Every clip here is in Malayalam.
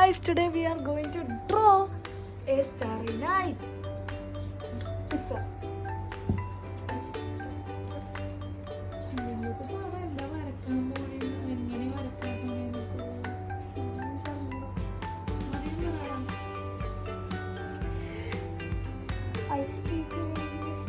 guys, today we are going to draw a starry night picture. I speak English.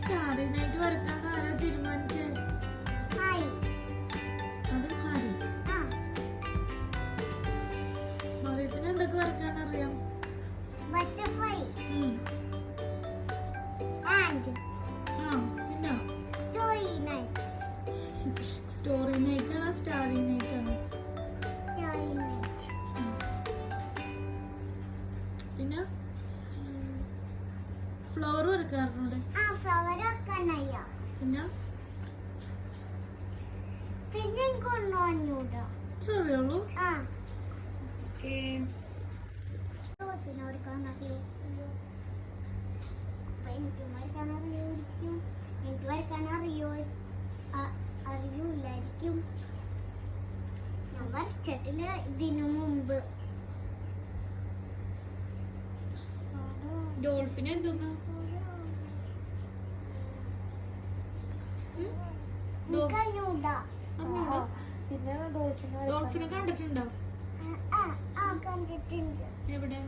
സ്റ്റാറിനായിട്ട് വരക്കാൻ ആരാ തീരുമാനിച്ചത്? അതും ഹാരി. മറിയത്തിന് എന്തൊക്കെ വരക്കാൻ അറിയാം? സ്റ്റോറി നൈറ്റ് ആണോ സ്റ്റാറി നൈറ്റ് ആണോ? പിന്നെ ഫ്ലവർ വരക്കാറുണ്ട്. പിന്നെ ഇത്ര അറിയുള്ളൂ. അറിയൂലായിരിക്കും. ഞാൻ വരച്ചിട്ടില്ല ഇതിനു മുമ്പ്. ഡോൾഫിൻ എന്തോന്നാ? ഡോൾഫിനെ കണ്ടിട്ടുണ്ടോ? കണ്ടിട്ടുണ്ട്. എവിടെ?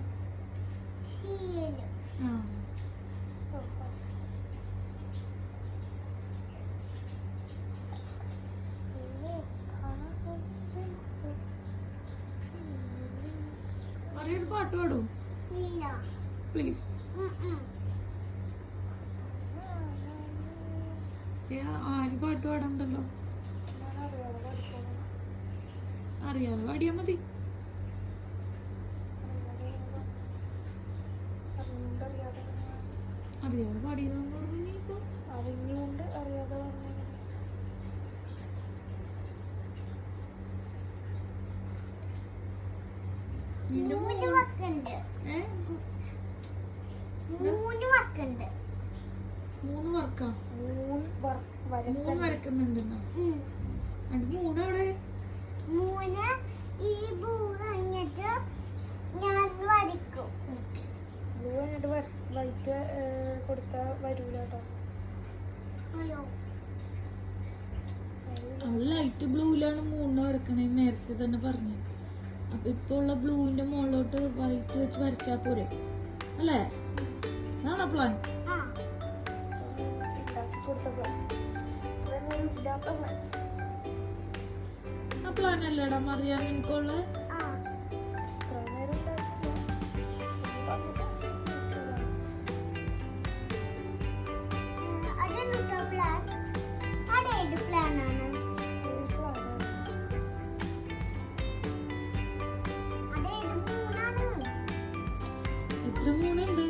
അറിയൊരു പാട്ട് പാടും പ്ലീസ്. ആര് പാട്ട് പാടണ്ടല്ലോ? അറിയാതെ പാടിയാ മതി. അറിയാതെ പാടിയതാന്ന് പറഞ്ഞു. ഇപ്പൊ അറിഞ്ഞുകൊണ്ട് അറിയാതെ പറഞ്ഞു. മൂന്ന് വർക്കാ? മൂന്ന് വരക്കുന്നുണ്ടെന്നാ? മൂന്നവിടെ വൈറ്റ് കൊടുത്താ വരൂല കേട്ടോ. അവള് ലൈറ്റ് ബ്ലൂയിലാണ് മൂന്ന് വരക്കണേ നേരത്തെ തന്നെ പറഞ്ഞു. അപ്പൊ ഇപ്പൊ ഉള്ള ബ്ലൂവിന്റെ മുകളിലോട്ട് വൈറ്റ് വെച്ച് വരച്ചാ പോരെ അല്ലേ? അതാണോ പ്ലാൻ? ആ പ്ലാൻ അല്ലേടാ മറിയാൻ നിനക്കുള്ള? എത്ര മൂന്നുണ്ട്?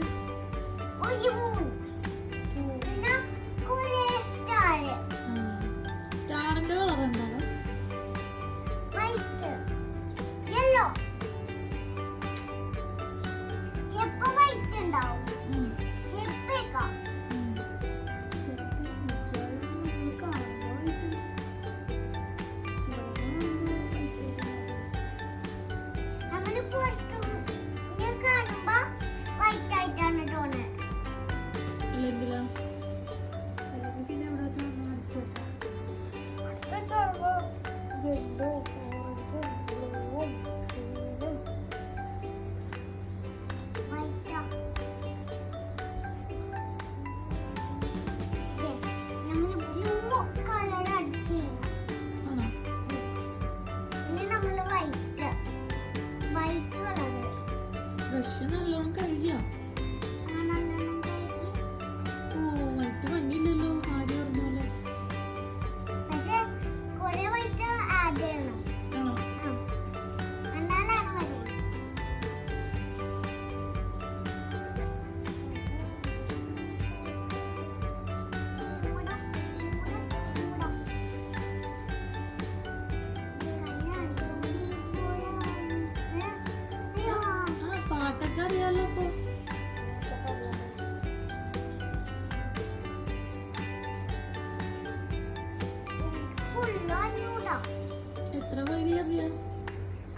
എത്ര വരി അറിയാം?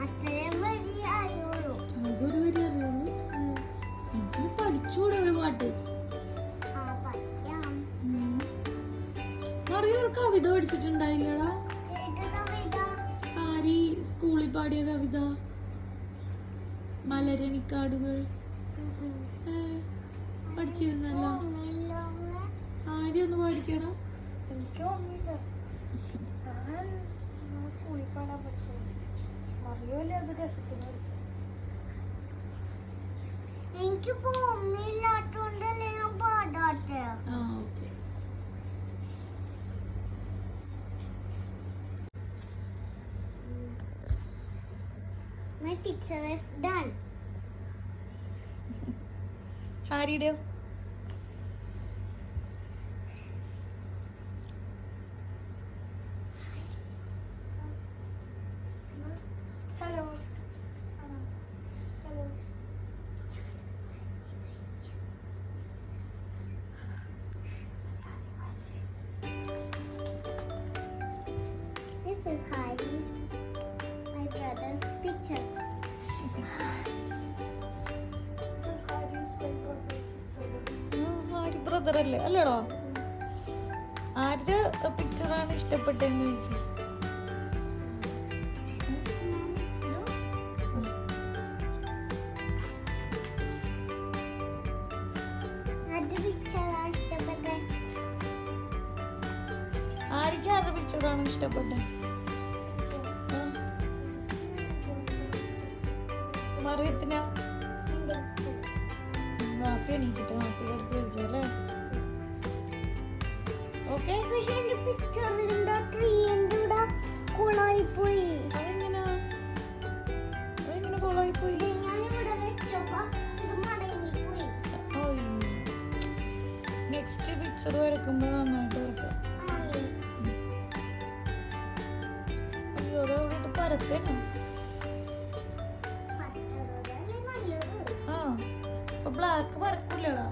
അത്രയും വലിയ അറിയുള്ളൂ. ഒരു വരി അറിയുള്ളൂ. നമുക്ക് പഠിച്ചുകൂടെ ഒരു പാട്ട്? ആ, പഠിക്കാം. അറിയോ, ഒരു കവിത പഠിച്ചിട്ടുണ്ടായില്ലടാ? ഏത് കവിത? ആരി സ്കൂളിൽ പാടിയ കവിത, മലരണിക്കാടുകൾ. പഠിച്ചിരുന്നല്ലോ. ആരി ഒന്ന് പഠിക്കണം. എനിക്ക് ഓർമ്മയില്ല. ഞാൻ സ്കൂളിൽ പാടാൻ പഠിച്ചത് അറിയൂല്ലേ, അത് രസത്തിന് പഠിച്ചത്. എനിക്കിപ്പോ ഓർമ്മയില്ലാത്തോണ്ടല്ലേ ഞാൻ പാടാട്ടെ. ആ, okay. My picture is done. ആരിയുടെയോ? Hello. Hello. This is Hari's, my brother's picture. This is Hari's, my brother's picture. Ary brother അല്ലേ? അല്ലടോ, ആരുടെ പിക്ചറാണ് ഇഷ്ടപ്പെട്ടെന്ന് ചോദിക്കുക. ആർക്ക് ആരുടെ പിക്ചറാണ് ഇഷ്ടപ്പെട്ടത്? മറിയത്തിനാ? വാപ്പി എണീറ്റിട്ട് വാപ്പിയുടെ അടുത്ത് ഇരിക്കല്ലേ? ഓക്കെ. അതെങ്ങനെ കോളായി പോയി? നെക്സ്റ്റ് പിക്ചർ വരക്കുമ്പോ നന്നായിട്ട് വരക്കാം. അയ്യോ, അതവിടെ പരത്തേനോ? ആ, അപ്പൊ ബ്ലാക്ക് വരക്കൂലടാ.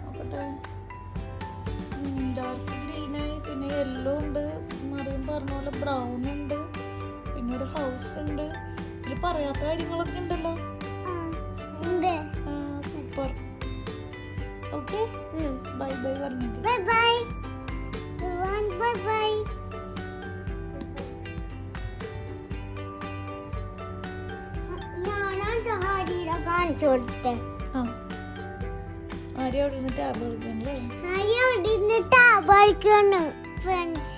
നോക്കട്ടെ. ഡാർക്ക് ഗ്രീൻ ആയി, പിന്നെ യെല്ലോ ഉണ്ട്, മറിയം പറഞ്ഞ പോലെ ബ്രൗൺ ഉണ്ട്, പിന്നെ ഒരു ഹൗസ് ഉണ്ട്. ഇതിൽ പറയാത്ത കാര്യങ്ങളൊക്കെ ഉണ്ടല്ലോ. സൂപ്പർ. ഓക്കെ, ബൈ ബൈ പറഞ്ഞിട്ട്. Bye bye. Bye bye. ഞാനാണ് ഹാരിയുടെ കാണിച്ചു കൊടുത്തേ. ആരും അവിടെ നിന്ന് ടാബ് കളിക്കണല്ലേ? ഹാരി അവിടെ നിന്ന് ടാബ് കളിക്കാണ് ഫ്രണ്ട്സ്.